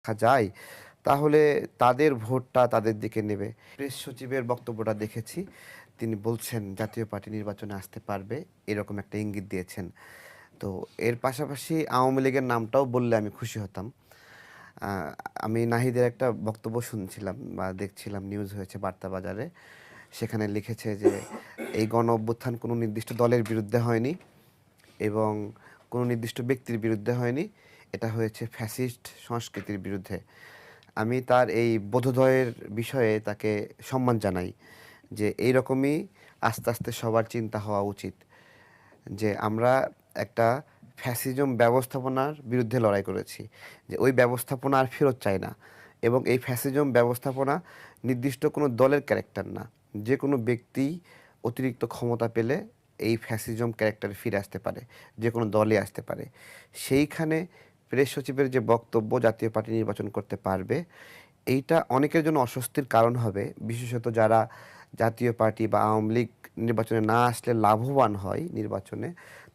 রাখা যায়, তাহলে তাদের ভোটটা তাদের দিকে নেবে। প্রেস সচিবের বক্তব্যটা দেখেছি। তিনি বলছেন জাতীয় পার্টি নির্বাচনে আসতে পারবে, এরকম একটা ইঙ্গিত দিয়েছেন। তো এর পাশাপাশি আওয়ামী লীগের নামটাও বললে আমি খুশি হতাম। আ আমি নাহিদের একটা বক্তব্য শুনছিলাম বা দেখছিলাম, নিউজ হয়েছে বার্তাবাজারে। সেখানে লিখেছে যে এই গণ-অভ্যুত্থান কোনো নির্দিষ্ট দলের বিরুদ্ধে হয়নি এবং কোনো নির্দিষ্ট ব্যক্তির বিরুদ্ধে হয়নি। এটা হয়েছে ফ্যাসিস্ট সংস্কৃতির বিরুদ্ধে। আমি তার এই বোধোদয়ের বিষয়ে তাকে সম্মান জানাই যে এইরকমই আস্তে, আস্তে সবার চিন্তা হওয়া উচিত। যে আমরা একটা ফ্যাসিজম ব্যবস্থাপনার বিরুদ্ধে লড়াই করেছি। যে ওই ব্যবস্থাপনা আর ফেরত চাই না। এবং এই ফ্যাসিজম ব্যবস্থাপনা নির্দিষ্ট কোনো দলের ক্যারেক্টার না। যে কোনো ব্যক্তি অতিরিক্ত ক্ষমতা পেলে এই ফ্যাসিজম ক্যারেক্টারে ফিরে আসতে পারে। যে কোনো দলে আসতে পারে। সেইখানে প্রেস সচিবের যে বক্তব্য জাতীয় পার্টি নির্বাচন করতে পারবে, এইটা অনেকের জন্য অস্বস্তির কারণ হবে। বিশেষত যারা জাতীয় পার্টি বা আওয়ামী লীগ নির্বাচনে না আসলে লাভবান হয় নির্বাচনে,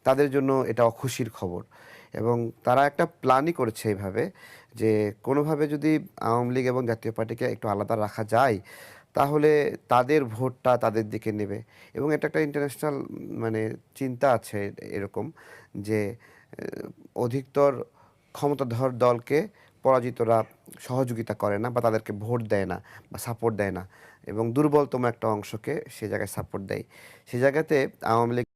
তাদের জন্য এটা অখুশির খবর। এবং তারা একটা প্ল্যানই করেছে এভাবে যে কোনোভাবে যদি আওয়ামী লীগ এবং জাতীয় পার্টিকে একটু আলাদা রাখা যায়, তাহলে তাদের ভোটটা তাদের দিকে নেবে। এবং এটা একটা ইন্টারন্যাশনাল মানে চিন্তা আছে এরকম যে অধিকতর ক্ষমতাধর দলকে পরাজিতরা সহযোগিতা করে না বা তাদেরকে ভোট দেয় না বা সাপোর্ট দেয় না, এবং দুর্বলতম একটা অংশকে সে জায়গায় সাপোর্ট দেয়। সে জায়গাতে আওয়ামী লীগ